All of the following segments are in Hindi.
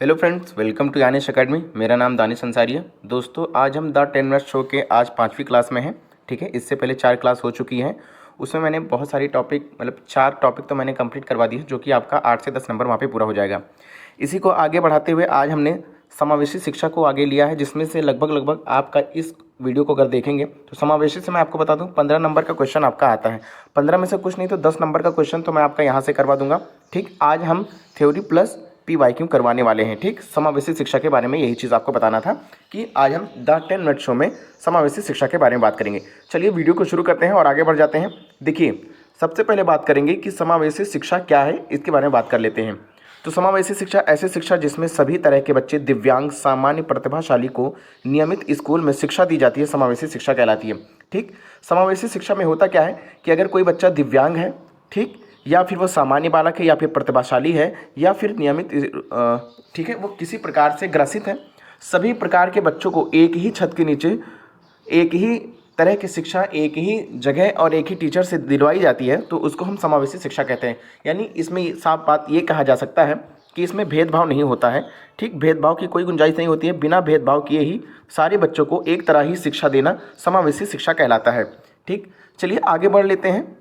Hello friends, welcome to Yanish academy. मेरा नाम दानिश अंसारी है। दोस्तों, आज हम द 10 मिनट शो के आज 5वीं क्लास में हैं। ठीक है, इससे पहले 4 क्लास हो चुकी हैं। उसमें मैंने बहुत सारी टॉपिक 4 टॉपिक तो मैंने कंप्लीट करवा दी है, जो कि आपका 8 से 10 नंबर वहाँ पे पूरा हो जाएगा। इसी को आगे बढ़ाते हुए आज हमने समावेशी शिक्षा को आगे लिया है, जिसमें से लगभग आपका इस वीडियो को अगर देखेंगे तो समावेशी से मैं आपको बता दूं 15 नंबर का क्वेश्चन आपका आता है। 15 में से कुछ नहीं तो 10 नंबर का क्वेश्चन तो मैं आपका यहाँ से करवा दूंगा। ठीक, आज हम थ्योरी प्लस PYQ करवाने वाले हैं। ठीक, समावेशी शिक्षा के बारे में यही चीज़ आपको बताना था कि आज हम द 10 मिनट शो में समावेशी शिक्षा के बारे में बात करेंगे। चलिए वीडियो को शुरू करते हैं और आगे बढ़ जाते हैं। देखिए, सबसे पहले बात करेंगे कि समावेशी शिक्षा क्या है, इसके बारे में बात कर लेते हैं। तो समावेशी शिक्षा ऐसी शिक्षा जिसमें सभी तरह के बच्चे, दिव्यांग, सामान्य, प्रतिभाशाली को नियमित स्कूल में शिक्षा दी जाती है, समावेशी शिक्षा कहलाती है। ठीक, समावेशी शिक्षा में होता क्या है कि अगर कोई बच्चा दिव्यांग है, ठीक, या फिर वो सामान्य बालक है, या फिर प्रतिभाशाली है, या फिर नियमित ठीक है, वो किसी प्रकार से ग्रसित है, सभी प्रकार के बच्चों को एक ही छत के नीचे एक ही तरह की शिक्षा एक ही जगह और एक ही टीचर से दिलवाई जाती है, तो उसको हम समावेशी शिक्षा कहते हैं। यानी इसमें साफ बात ये कहा जा सकता है कि इसमें भेदभाव नहीं होता है। ठीक, भेदभाव की कोई गुंजाइश नहीं होती है। बिना भेदभाव किए ही सारे बच्चों को एक तरह ही शिक्षा देना समावेशी शिक्षा कहलाता है। ठीक, चलिए आगे बढ़ लेते हैं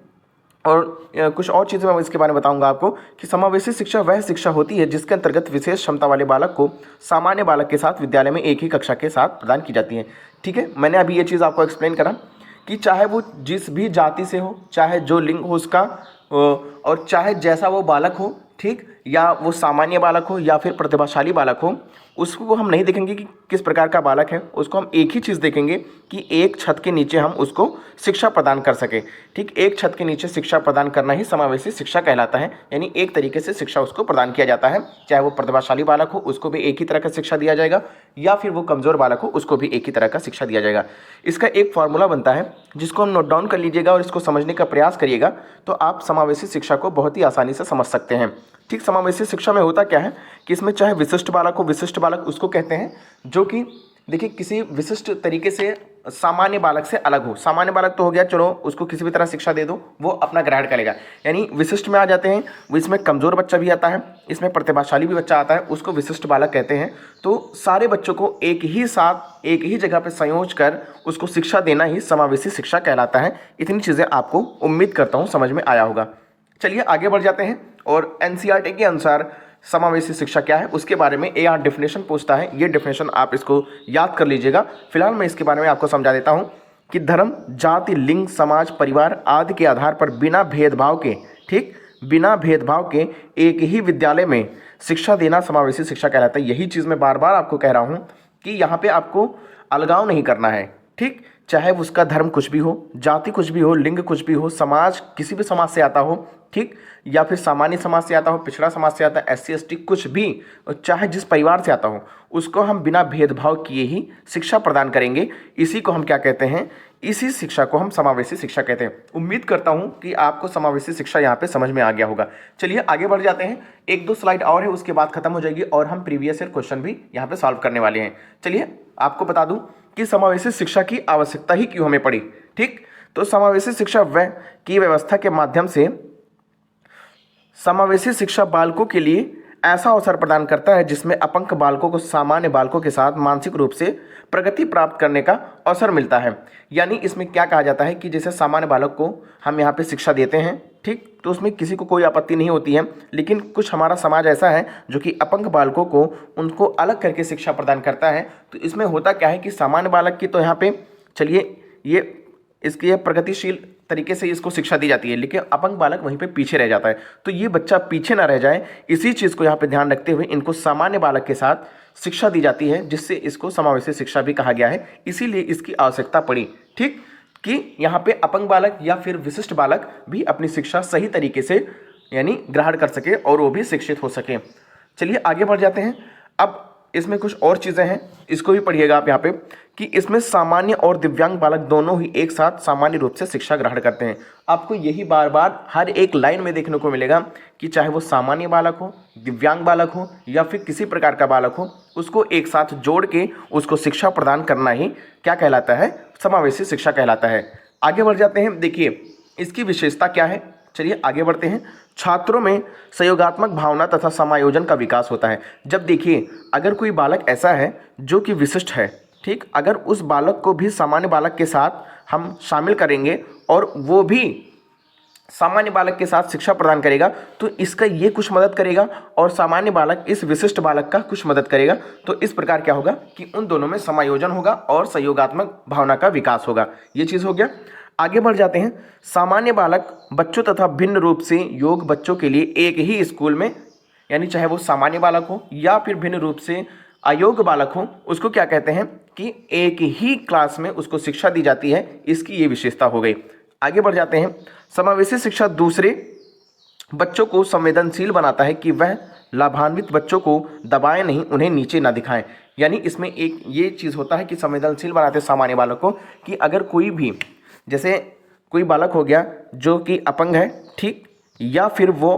और कुछ और चीज़ें मैं इसके बारे में बताऊंगा आपको कि समावेशी शिक्षा वह शिक्षा होती है जिसके अंतर्गत विशेष क्षमता वाले बालक को सामान्य बालक के साथ विद्यालय में एक ही कक्षा के साथ प्रदान की जाती है। ठीक है, मैंने अभी ये चीज़ आपको एक्सप्लेन करा कि चाहे वो जिस भी जाति से हो, चाहे जो लिंग हो उसका, और चाहे जैसा वो बालक हो, ठीक, या वो सामान्य बालक हो या फिर प्रतिभाशाली बालक हो, उसको हम नहीं देखेंगे कि किस प्रकार का बालक है, उसको हम एक ही चीज़ देखेंगे कि एक छत के नीचे हम उसको शिक्षा प्रदान कर सके। ठीक, एक छत के नीचे शिक्षा प्रदान करना ही समावेशी शिक्षा कहलाता है। यानी एक तरीके से शिक्षा उसको प्रदान किया जाता है, चाहे वो प्रतिभाशाली बालक हो उसको भी एक ही तरह का शिक्षा दिया जाएगा, या फिर वो कमज़ोर बालक हो उसको भी एक ही तरह का शिक्षा दिया जाएगा। इसका एक फॉर्मूला बनता है जिसको हम नोट डाउन कर लीजिएगा और इसको समझने का प्रयास करिएगा, तो आप समावेशी शिक्षा को बहुत ही आसानी से समझ सकते हैं। ठीक, समावेशी शिक्षा में होता क्या है कि इसमें चाहे विशिष्ट बालक हो, विशिष्ट बालक उसको कहते हैं जो कि देखिए किसी विशिष्ट तरीके से सामान्य बालक से अलग हो। सामान्य बालक तो हो गया, चलो उसको किसी भी तरह शिक्षा दे दो, वो अपना ग्रहण करेगा। यानी विशिष्ट में आ जाते हैं, इसमें कमज़ोर बच्चा भी आता है, इसमें प्रतिभाशाली भी बच्चा आता है, उसको विशिष्ट बालक कहते हैं। तो सारे बच्चों को एक ही साथ एक ही जगह पर संयोज कर उसको शिक्षा देना ही समावेशी शिक्षा कहलाता है। इतनी चीज़ें आपको उम्मीद करता हूँ समझ में आया होगा। चलिए आगे बढ़ जाते हैं और NCERT के अनुसार समावेशी शिक्षा क्या है उसके बारे में यहाँ डेफिनेशन पूछता है। ये डेफिनेशन आप इसको याद कर लीजिएगा। फिलहाल मैं इसके बारे में आपको समझा देता हूँ कि धर्म, जाति, लिंग, समाज, परिवार आदि के आधार पर बिना भेदभाव के, ठीक, बिना भेदभाव के एक ही विद्यालय में शिक्षा देना समावेशी शिक्षा कहलाता है। यही चीज़ मैं बार बार आपको कह रहा हूँ कि यहाँ पे आपको अलगाव नहीं करना है। ठीक, चाहे उसका धर्म कुछ भी हो, जाति कुछ भी हो, लिंग कुछ भी हो, समाज किसी भी समाज से आता हो, ठीक, या फिर सामान्य समाज से आता हो, पिछड़ा समाज से आता है, SC ST कुछ भी, चाहे जिस परिवार से आता हो, उसको हम बिना भेदभाव किए ही शिक्षा प्रदान करेंगे। इसी को हम क्या कहते हैं, इसी शिक्षा को हम समावेशी शिक्षा कहते हैं। उम्मीद करता हूं कि आपको समावेशी शिक्षा यहाँ पे समझ में आ गया होगा। चलिए आगे बढ़ जाते हैं। 1-2 स्लाइड और है, उसके बाद खत्म हो जाएगी और हम प्रीवियस ईयर क्वेश्चन भी यहाँ पे सॉल्व करने वाले हैं। चलिए आपको बता दूं कि समावेशी शिक्षा की आवश्यकता ही क्यों हमें पड़ी। ठीक, तो समावेशी शिक्षा वह की व्यवस्था के माध्यम से समावेशी शिक्षा बालकों के लिए ऐसा अवसर प्रदान करता है जिसमें अपंग बालकों को सामान्य बालकों के साथ मानसिक रूप से प्रगति प्राप्त करने का अवसर मिलता है। यानी इसमें क्या कहा जाता है कि जैसे सामान्य बालक को हम यहाँ पे शिक्षा देते हैं, ठीक, तो उसमें किसी को कोई आपत्ति नहीं होती है, लेकिन कुछ हमारा समाज ऐसा है जो कि अपंग बालकों को उनको अलग करके शिक्षा प्रदान करता है। तो इसमें होता क्या है कि सामान्य बालक की तो यहाँ पे चलिए ये इसकी प्रगतिशील तरीके से इसको शिक्षा दी जाती है, लेकिन अपंग बालक वहीं पे पीछे रह जाता है। तो ये बच्चा पीछे ना रह जाए, इसी चीज़ को यहाँ पे ध्यान रखते हुए इनको सामान्य बालक के साथ शिक्षा दी जाती है, जिससे इसको समावेशी शिक्षा भी कहा गया है। इसीलिए इसकी आवश्यकता पड़ी, ठीक, कि यहाँ पे अपंग बालक या फिर विशिष्ट बालक भी अपनी शिक्षा सही तरीके से यानी ग्रहण कर सके और वो भी शिक्षित हो सके। चलिए आगे बढ़ जाते हैं। अब इसमें कुछ और चीज़ें हैं, इसको भी पढ़िएगा आप यहाँ पे कि इसमें सामान्य और दिव्यांग बालक दोनों ही एक साथ सामान्य रूप से शिक्षा ग्रहण करते हैं। आपको यही बार बार हर एक लाइन में देखने को मिलेगा कि चाहे वो सामान्य बालक हो, दिव्यांग बालक हो या फिर किसी प्रकार का बालक हो, उसको एक साथ जोड़ के उसको शिक्षा प्रदान करना ही क्या कहलाता है, समावेशी शिक्षा कहलाता है। आगे बढ़ जाते हैं। देखिए इसकी विशेषता क्या है, चलिए आगे बढ़ते हैं। छात्रों में सहयोगात्मक भावना तथा समायोजन का विकास होता है। जब देखिए अगर कोई बालक ऐसा है जो कि विशिष्ट है, ठीक, अगर उस बालक को भी सामान्य बालक के साथ हम शामिल करेंगे और वो भी सामान्य बालक के साथ शिक्षा प्रदान करेगा तो इसका ये कुछ मदद करेगा और सामान्य बालक इस विशिष्ट बालक का कुछ मदद करेगा। तो इस प्रकार क्या होगा कि उन दोनों में समायोजन होगा और सहयोगात्मक भावना का विकास होगा। ये चीज़ हो गया। आगे बढ़ जाते हैं। सामान्य बालक बच्चों तथा भिन्न रूप से योग्य बच्चों के लिए एक ही स्कूल में, यानी चाहे वो सामान्य बालक हो या फिर भिन्न रूप से अयोग्य बालक हो, उसको क्या कहते हैं कि एक ही क्लास में उसको शिक्षा दी जाती है। इसकी ये विशेषता हो गई। आगे बढ़ जाते हैं। समावेशी शिक्षा दूसरे बच्चों को संवेदनशील बनाता है कि वह लाभान्वित बच्चों को दबाएं नहीं, उन्हें नीचे ना दिखाएं। यानी इसमें एक ये चीज़ होता है कि संवेदनशील बनाते सामान्य बालक को कि अगर कोई भी, जैसे कोई बालक हो गया जो कि अपंग है, ठीक, या फिर वो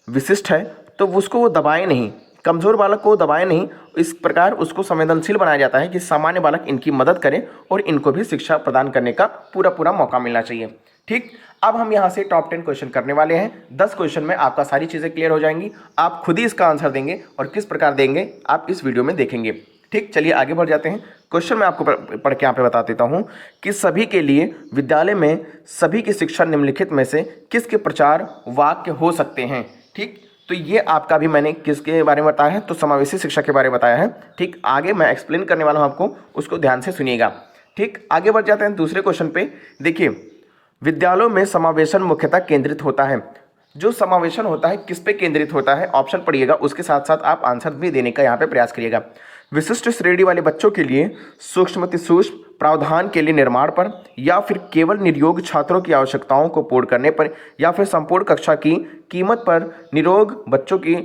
विशिष्ट है, तो उसको वो दबाएं नहीं, कमज़ोर बालक को दबाएं नहीं। इस प्रकार उसको संवेदनशील बनाया जाता है कि सामान्य बालक इनकी मदद करें और इनको भी शिक्षा प्रदान करने का पूरा मौका मिलना चाहिए। ठीक, अब हम यहाँ से टॉप 10 क्वेश्चन करने वाले हैं। 10 क्वेश्चन में आपका सारी चीज़ें क्लियर हो जाएंगी। आप खुद ही इसका आंसर देंगे और किस प्रकार देंगे आप इस वीडियो में देखेंगे। ठीक, चलिए आगे बढ़ जाते हैं। क्वेश्चन मैं आपको पढ़ के यहाँ पे बता देता हूँ कि सभी के लिए विद्यालय में सभी की शिक्षा निम्नलिखित में से किसके प्रचार वाक्य हो सकते हैं। ठीक, तो ये आपका भी मैंने किसके बारे में बताया है, तो समावेशी शिक्षा के बारे में बताया है। ठीक, आगे मैं एक्सप्लेन करने वाला हूँ आपको, उसको ध्यान से सुनिएगा। ठीक, आगे बढ़ जाते हैं दूसरे क्वेश्चन पे। देखिए, विद्यालयों में समावेशन मुख्यतः केंद्रित होता है। जो समावेशन होता है किस पे केंद्रित होता है, ऑप्शन पढ़िएगा, उसके साथ साथ आप आंसर भी देने का यहाँ पे प्रयास करिएगा। विशिष्ट श्रेणी वाले बच्चों के लिए सूक्ष्म प्रावधान के लिए निर्माण पर, या फिर केवल निर्योग्य छात्रों की आवश्यकताओं को पूर्ण करने पर, या फिर संपूर्ण कक्षा की कीमत पर निरोग बच्चों की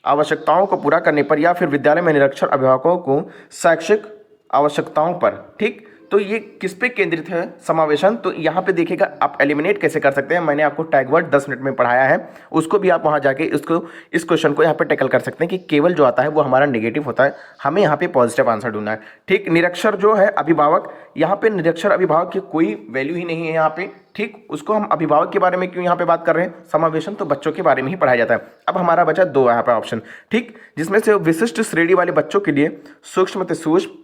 आवश्यकताओं को पूरा करने पर, या फिर विद्यालय में निरक्षर अभिभावकों को शैक्षिक आवश्यकताओं पर। ठीक, तो ये किस पे केंद्रित है समावेशन, तो यहाँ पे देखिएगा आप एलिमिनेट कैसे कर सकते हैं। मैंने आपको टैग वर्ड 10 मिनट में पढ़ाया है, उसको भी आप वहाँ जाके इस क्वेश्चन को यहाँ पे टैकल कर सकते हैं कि केवल जो आता है वो हमारा नेगेटिव होता है, हमें यहाँ पे पॉजिटिव आंसर ढूंढना है। ठीक, निरक्षर जो है अभिभावक, यहाँ पे निरक्षर अभिभावक की कोई वैल्यू ही नहीं है यहाँ पे। ठीक, उसको हम अभिभावक के बारे में क्यों यहाँ पे बात कर रहे हैं, समावेशन तो बच्चों के बारे में ही पढ़ाया जाता है। अब हमारा बचा 2 यहाँ पे ऑप्शन, ठीक, जिसमें से विशिष्ट श्रेणी वाले बच्चों के लिए सूक्ष्म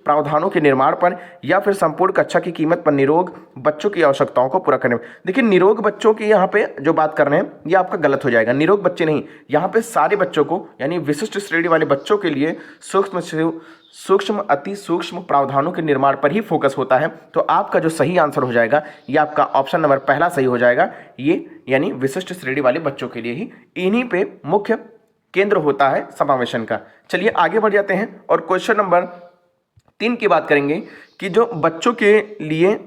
प्रावधानों के निर्माण पर, या फिर संपूर्ण कक्षा की कीमत पर निरोग बच्चों की आवश्यकताओं को पूरा करने में। देखिए, निरोग बच्चों की यहाँ पे जो बात कर रहे हैं ये आपका गलत हो जाएगा। निरोग बच्चे नहीं, यहाँ पे सारे बच्चों को, यानी विशिष्ट श्रेणी वाले बच्चों के लिए सूक्ष्म अति सूक्ष्म प्रावधानों के निर्माण पर ही फोकस होता है। तो आपका जो सही आंसर हो जाएगा ये आपका ऑप्शन नंबर पहला सही हो जाएगा। ये यानी विशिष्ट श्रेणी वाले बच्चों के लिए ही इन्हीं पे मुख्य केंद्र होता है समावेशन का। चलिए आगे बढ़ जाते हैं और क्वेश्चन नंबर 3 की बात करेंगे कि जो बच्चों के लिए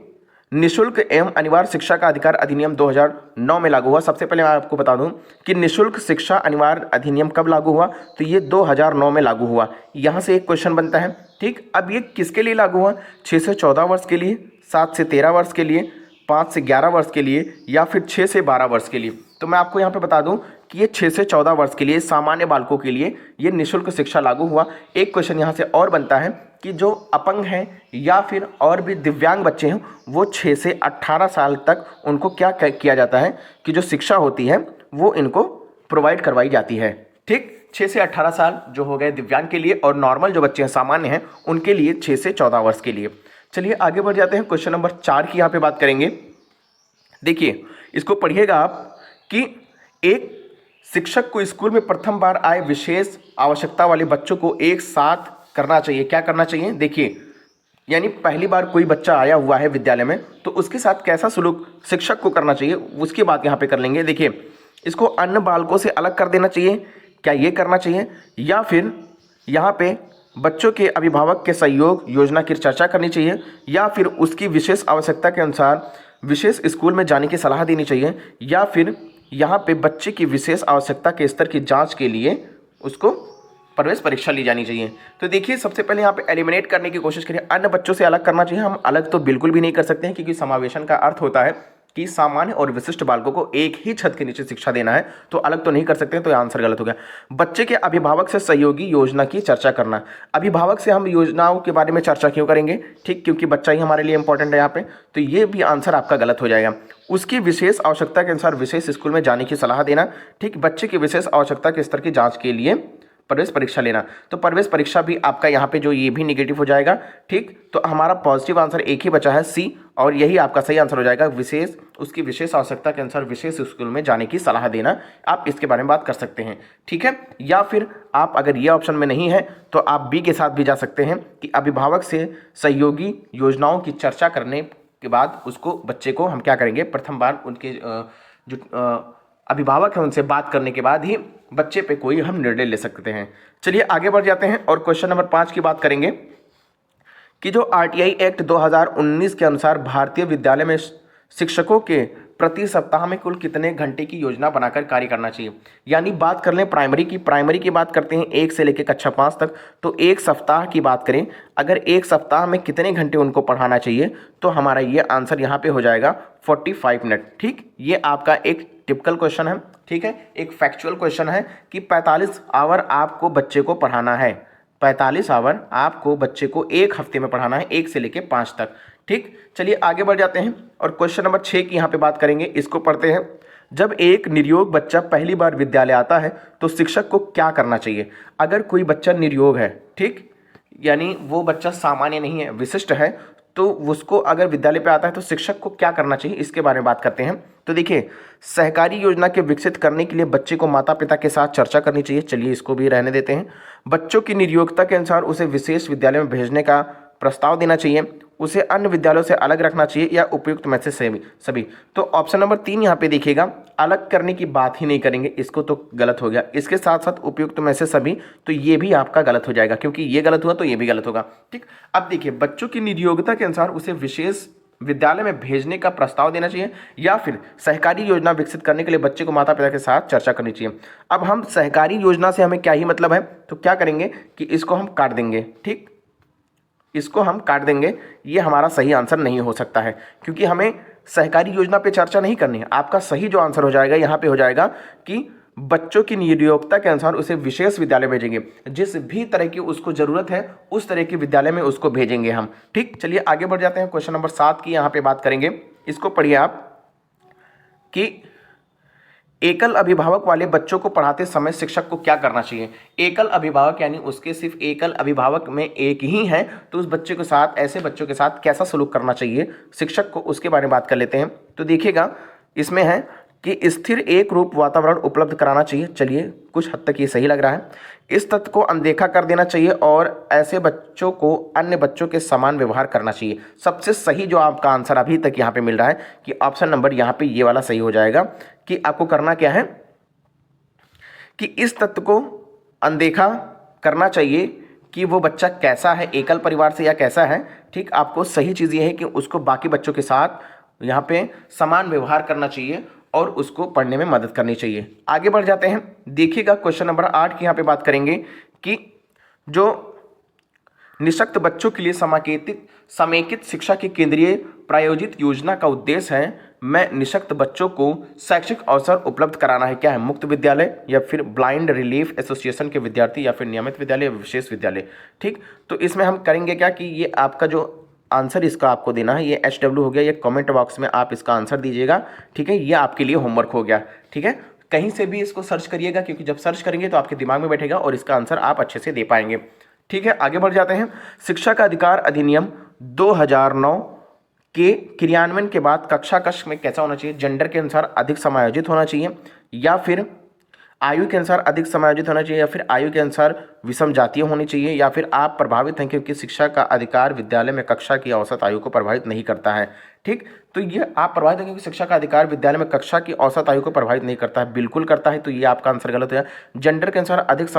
निःशुल्क एवं अनिवार्य शिक्षा का अधिकार अधिनियम 2009 में लागू हुआ। सबसे पहले मैं आपको बता दूं कि निःशुल्क शिक्षा अनिवार्य अधिनियम कब लागू हुआ, तो ये 2009 में लागू हुआ। यहाँ से एक क्वेश्चन बनता है। ठीक, अब ये किसके लिए लागू हुआ, 6 से 14 वर्ष के लिए, 7 से 13 वर्ष के लिए, 5 से 11 वर्ष के लिए, या फिर 6 से 12 वर्ष के लिए। तो मैं आपको यहाँ पे बता दूं कि ये 6 से 14 वर्ष के लिए सामान्य बालकों के लिए ये निःशुल्क शिक्षा लागू हुआ। एक क्वेश्चन यहाँ से और बनता है कि जो अपंग हैं या फिर और भी दिव्यांग बच्चे हैं वो 6 से 18 साल तक उनको क्या किया जाता है कि जो शिक्षा होती है वो इनको प्रोवाइड करवाई जाती है। ठीक, 6 से 18 साल जो हो गए दिव्यांग के लिए, और नॉर्मल जो बच्चे हैं सामान्य हैं उनके लिए 6 से 14 वर्ष के लिए। चलिए आगे बढ़ जाते हैं। क्वेश्चन नंबर 4 की यहाँ पे बात करेंगे। देखिए, इसको पढ़िएगा आप कि एक शिक्षक को स्कूल में प्रथम बार आए विशेष आवश्यकता वाले बच्चों को एक साथ करना चाहिए। क्या करना चाहिए, देखिए, यानी पहली बार कोई बच्चा आया हुआ है विद्यालय में तो उसके साथ कैसा सलूक शिक्षक को करना चाहिए उसकी बात यहाँ पे कर लेंगे। देखिए, इसको अन्य बालकों से अलग कर देना चाहिए, क्या ये करना चाहिए, या फिर यहाँ पे बच्चों के अभिभावक के सहयोग योजना की चर्चा करनी चाहिए, या फिर उसकी विशेष आवश्यकता के अनुसार विशेष स्कूल में जाने की सलाह देनी चाहिए, या फिर यहाँ पे बच्चे की विशेष आवश्यकता के स्तर की जांच के लिए उसको प्रवेश परीक्षा ली जानी चाहिए। तो देखिए, सबसे पहले यहाँ पे एलिमिनेट करने की कोशिश करिए। अन्य बच्चों से अलग करना चाहिए। हम अलग तो बिल्कुल भी नहीं कर सकते हैं क्योंकि समावेशन का अर्थ होता है कि सामान्य और विशिष्ट बालकों को एक ही छत के नीचे शिक्षा देना है, तो अलग तो नहीं कर सकते, तो ये आंसर गलत हो गया। बच्चे के अभिभावक से सहयोगी योजना की चर्चा करना। अभिभावक से हम योजनाओं के बारे में चर्चा क्यों करेंगे? ठीक, क्योंकि बच्चा ही हमारे लिए इंपॉर्टेंट है यहाँ पे, तो ये भी आंसर आपका गलत हो जाएगा। उसकी विशेष आवश्यकता के अनुसार विशेष स्कूल में जाने की सलाह देना। ठीक, बच्चे की विशेष आवश्यकता के स्तर की जांच के लिए प्रवेश परीक्षा लेना, तो प्रवेश परीक्षा भी आपका यहाँ पे जो ये भी निगेटिव हो जाएगा। ठीक, तो हमारा पॉजिटिव आंसर एक ही बचा है सी, और यही आपका सही आंसर हो जाएगा। उसकी विशेष आवश्यकता के अनुसार विशेष स्कूल में जाने की सलाह देना, आप इसके बारे में बात कर सकते हैं। ठीक है, या फिर आप अगर ये ऑप्शन में नहीं है तो आप बी के साथ भी जा सकते हैं कि अभिभावक से सहयोगी योजनाओं की चर्चा करने के बाद उसको बच्चे को हम क्या करेंगे, प्रथम बार उनके जो अभिभावक है उनसे बात करने के बाद ही बच्चे पे कोई हम निर्णय ले सकते हैं। चलिए आगे बढ़ जाते हैं और क्वेश्चन नंबर 5 की बात करेंगे कि जो आरटीआई एक्ट 2019 के अनुसार भारतीय विद्यालय में शिक्षकों के प्रति सप्ताह में कुल कितने घंटे की योजना बनाकर कार्य करना चाहिए। यानी बात कर लें प्राइमरी की बात करते हैं 1 से लेकर कक्षा 5 तक, तो एक सप्ताह की बात करें, अगर एक सप्ताह में कितने घंटे उनको पढ़ाना चाहिए, तो हमारा ये आंसर यहाँ पे हो जाएगा 45 मिनट। ठीक, ये आपका एक टिपिकल क्वेश्चन है। ठीक है, एक फैक्चुअल क्वेश्चन है कि 45 आवर आपको बच्चे को पढ़ाना है, 45 आवर आपको बच्चे को एक हफ्ते में पढ़ाना है, 1 से लेकर 5 तक। ठीक, चलिए आगे बढ़ जाते हैं और क्वेश्चन नंबर 6 की यहाँ पे बात करेंगे, इसको पढ़ते हैं। जब एक निर्योग बच्चा पहली बार विद्यालय आता है तो शिक्षक को क्या करना चाहिए। अगर कोई बच्चा निर्योग है, ठीक, यानी वो बच्चा सामान्य नहीं है, विशिष्ट है, तो उसको अगर विद्यालय पे आता है तो शिक्षक को क्या करना चाहिए, इसके बारे में बात करते हैं। तो देखिए, सहकारी योजना के विकसित करने के लिए बच्चे को माता पिता के साथ चर्चा करनी चाहिए। चलिए इसको भी रहने देते हैं। बच्चों की निर्योग्यता के अनुसार उसे विशेष विद्यालय में भेजने का प्रस्ताव देना चाहिए, उसे अन्य विद्यालयों से अलग रखना चाहिए, या उपयुक्त में से सभी। तो ऑप्शन नंबर 3 यहाँ पे देखिएगा, अलग करने की बात ही नहीं करेंगे, इसको तो गलत हो गया। इसके साथ साथ उपयुक्त में से सभी, तो ये भी आपका गलत हो जाएगा, क्योंकि ये गलत हुआ तो ये भी गलत होगा। ठीक, अब देखिए, बच्चों की निर्योग्यता के अनुसार उसे विशेष विद्यालय में भेजने का प्रस्ताव देना चाहिए, या फिर सहकारी योजना विकसित करने के लिए बच्चे को माता पिता के साथ चर्चा करनी चाहिए। अब हम सहकारी योजना से हमें क्या ही मतलब है, तो क्या करेंगे कि इसको हम काट देंगे। ठीक, इसको हम काट देंगे, ये हमारा सही आंसर नहीं हो सकता है, क्योंकि हमें सहकारी योजना पे चर्चा नहीं करनी है। आपका सही जो आंसर हो जाएगा यहाँ पे हो जाएगा कि बच्चों की निर्योग्यता के अनुसार उसे विशेष विद्यालय भेजेंगे, जिस भी तरह की उसको जरूरत है उस तरह के विद्यालय में उसको भेजेंगे हम। ठीक, चलिए आगे बढ़ जाते हैं। क्वेश्चन नंबर 7 की यहाँ पे बात करेंगे, इसको पढ़िए आप कि एकल अभिभावक वाले बच्चों को पढ़ाते समय शिक्षक को क्या करना चाहिए। एकल अभिभावक यानी उसके सिर्फ एकल अभिभावक में एक ही है, तो उस बच्चे के साथ, ऐसे बच्चों के साथ कैसा सलूक करना चाहिए शिक्षक को, उसके बारे में बात कर लेते हैं। तो देखिएगा, इसमें है कि स्थिर एक रूप वातावरण उपलब्ध कराना चाहिए। चलिए, कुछ हद तक ये सही लग रहा है। इस तथ्य को अनदेखा कर देना चाहिए और ऐसे बच्चों को अन्य बच्चों के समान व्यवहार करना चाहिए। सबसे सही जो आपका आंसर अभी तक यहाँ पे मिल रहा है कि ऑप्शन नंबर यहाँ पे ये वाला सही हो जाएगा कि आपको करना क्या है कि इस तथ्य को अनदेखा करना चाहिए कि वो बच्चा कैसा है, एकल परिवार से या कैसा है। ठीक, आपको सही चीज़ ये है कि उसको बाकी बच्चों के साथ यहाँ पे समान व्यवहार करना चाहिए और उसको पढ़ने में मदद करनी चाहिए। आगे बढ़ जाते हैं, देखिएगा क्वेश्चन नंबर 8 की यहाँ पे बात करेंगे कि जो निःशक्त बच्चों के लिए समेकित शिक्षा की केंद्रीय प्रायोजित योजना का उद्देश्य है मैं निःशक्त बच्चों को शैक्षिक अवसर उपलब्ध कराना है। क्या है, मुक्त विद्यालय या फिर ब्लाइंड रिलीफ एसोसिएशन के विद्यार्थी या फिर नियमित विद्यालय या विशेष विद्यालय। ठीक, तो इसमें हम करेंगे क्या कि ये आपका जो आंसर इसका आपको देना है, ये HW हो गया, ये कमेंट बॉक्स में आप इसका आंसर दीजिएगा। ठीक है, ये आपके लिए होमवर्क हो गया। ठीक है, कहीं से भी इसको सर्च करिएगा, क्योंकि जब सर्च करेंगे तो आपके दिमाग में बैठेगा और इसका आंसर आप अच्छे से दे पाएंगे। ठीक है, आगे बढ़ जाते हैं। शिक्षा का अधिकार अधिनियम 2009 के क्रियान्वयन के बाद कक्षा कक्ष में कैसा होना चाहिए, जेंडर के अनुसार अधिक समायोजित होना चाहिए, या फिर आयु के अनुसार अधिक समायोजित होना चाहिए, या फिर आयु के अनुसार विषम जातीय होनी चाहिए, या फिर आप प्रभावित हैं क्योंकि शिक्षा का अधिकार विद्यालय में कक्षा की औसत आयु को प्रभावित नहीं करता है। ठीक, तो ये आप प्रभावित हैं क्योंकि शिक्षा का अधिकार विद्यालय में कक्षा की औसत आयु को प्रभावित नहीं करता है, बिल्कुल करता है, तो ये आपका आंसर गलत है। जेंडर के अनुसार अधिक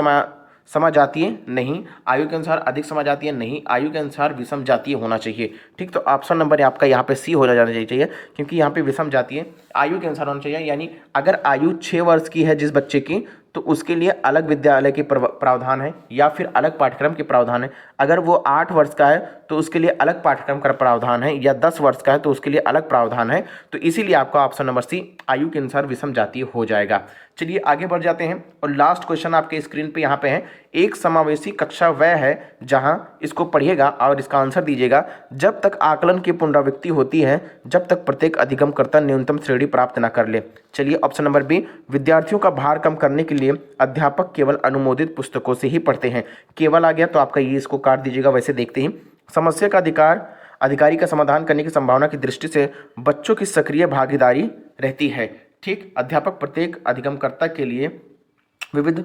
समाजातीय नहीं, आयु के अनुसार अधिक समाजातीय नहीं, आयु के अनुसार विषम जातीय होना चाहिए। ठीक, तो ऑप्शन नंबर आपका यहाँ पे सी हो जाना चाहिए, क्योंकि यहाँ पे विषम जातीय आयु के अनुसार होना चाहिए। यानी अगर आयु 6 वर्ष की है जिस बच्चे की, तो उसके लिए अलग विद्यालय के प्रावधान है या फिर अलग पाठ्यक्रम के प्रावधान है। अगर वो 8 वर्ष का है तो उसके लिए अलग पाठ्यक्रम का प्रावधान है, या 10 वर्ष का है तो उसके लिए अलग प्रावधान है। तो इसीलिए आपका ऑप्शन नंबर सी आयु के अनुसार विषम जातीय हो जाएगा। चलिए आगे बढ़ जाते हैं और लास्ट क्वेश्चन आपके स्क्रीन पे यहाँ पे है, एक समावेशी कक्षा वह है जहां, इसको पढ़िएगा और इसका आंसर दीजिएगा, जब तक आकलन की पुनरावृत्ति होती है जब तक प्रत्येक अधिगमकर्ता न्यूनतम श्रेणी प्राप्त न कर ले। चलिए ऑप्शन नंबर बी, विद्यार्थियों का भार कम करने के लिए अध्यापक केवल अनुमोदित पुस्तकों से ही पढ़ते हैं। केवल आ गया तो आपका ये इसको काट दीजिएगा। वैसे देखते ही समस्या का अधिकारी का समाधान करने की संभावना की दृष्टि से बच्चों की सक्रिय भागीदारी रहती है। ठीक, अध्यापक प्रत्येक अधिगमकर्ता के लिए विविध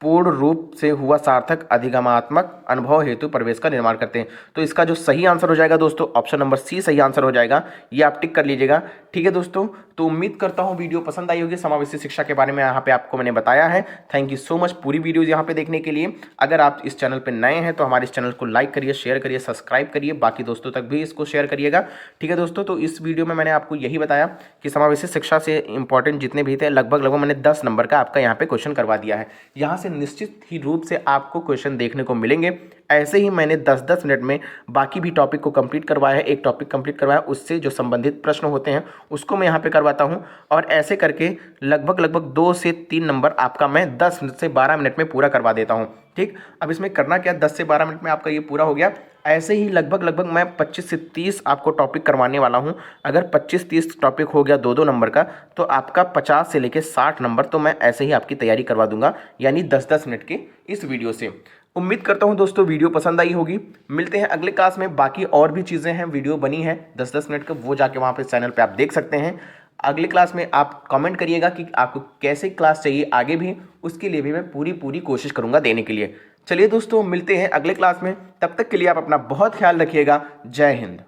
पूर्ण रूप से हुआ सार्थक अधिगमात्मक अनुभव हेतु प्रवेश का निर्माण करते हैं। तो इसका जो सही आंसर हो जाएगा दोस्तों, ऑप्शन नंबर सी सही आंसर हो जाएगा। ये आप टिक कर लीजिएगा। ठीक है दोस्तों, तो उम्मीद करता हूँ वीडियो पसंद आई होगी। समावेशी शिक्षा के बारे में यहाँ पे आपको मैंने बताया है। थैंक यू सो मच पूरी वीडियो यहाँ पे देखने के लिए। अगर आप इस चैनल पर नए हैं तो हमारे इस चैनल को लाइक करिए, शेयर करिए, सब्सक्राइब करिए, बाकी दोस्तों तक भी इसको शेयर करिएगा। ठीक है दोस्तों, तो इस वीडियो में मैंने आपको यही बताया कि समावेशी शिक्षा से इंपॉर्टेंट जितने भी थे लगभग मैंने 10 नंबर का आपका यहाँ पे क्वेश्चन करवा दिया है। यहाँ से निश्चित ही रूप से आपको क्वेश्चन देखने को मिलेंगे। ऐसे ही मैंने 10-10 मिनट में बाकी भी टॉपिक को कंप्लीट करवाया है। एक टॉपिक कंप्लीट करवाया, उससे जो संबंधित प्रश्न होते हैं उसको मैं यहाँ पे करवाता हूँ, और ऐसे करके लगभग 2 से 3 नंबर आपका मैं 10 से 12 मिनट में पूरा करवा देता हूँ। ठीक, अब इसमें करना क्या, 10 से 12 मिनट में आपका ये पूरा हो गया। ऐसे ही लगभग मैं 25 से 30 आपको टॉपिक करवाने वाला हूं। अगर 25-30 टॉपिक हो गया 2-2 नंबर का, तो आपका 50 से लेकर 60 नंबर तो मैं ऐसे ही आपकी तैयारी करवा दूंगा, यानी 10-10 मिनट के इस वीडियो से। उम्मीद करता हूं दोस्तों वीडियो पसंद आई होगी। मिलते हैं अगले क्लास में। बाकी और भी चीज़ें हैं, वीडियो बनी है 10-10 मिनट का, वो जाके वहाँ पे चैनल पे आप देख सकते हैं। अगले क्लास में आप कमेंट करिएगा कि आपको कैसे क्लास चाहिए आगे भी, उसके लिए भी मैं पूरी कोशिश करूँगा देने के लिए। चलिए दोस्तों, मिलते हैं अगले क्लास में। तब तक के लिए आप अपना बहुत ख्याल रखिएगा। जय हिंद।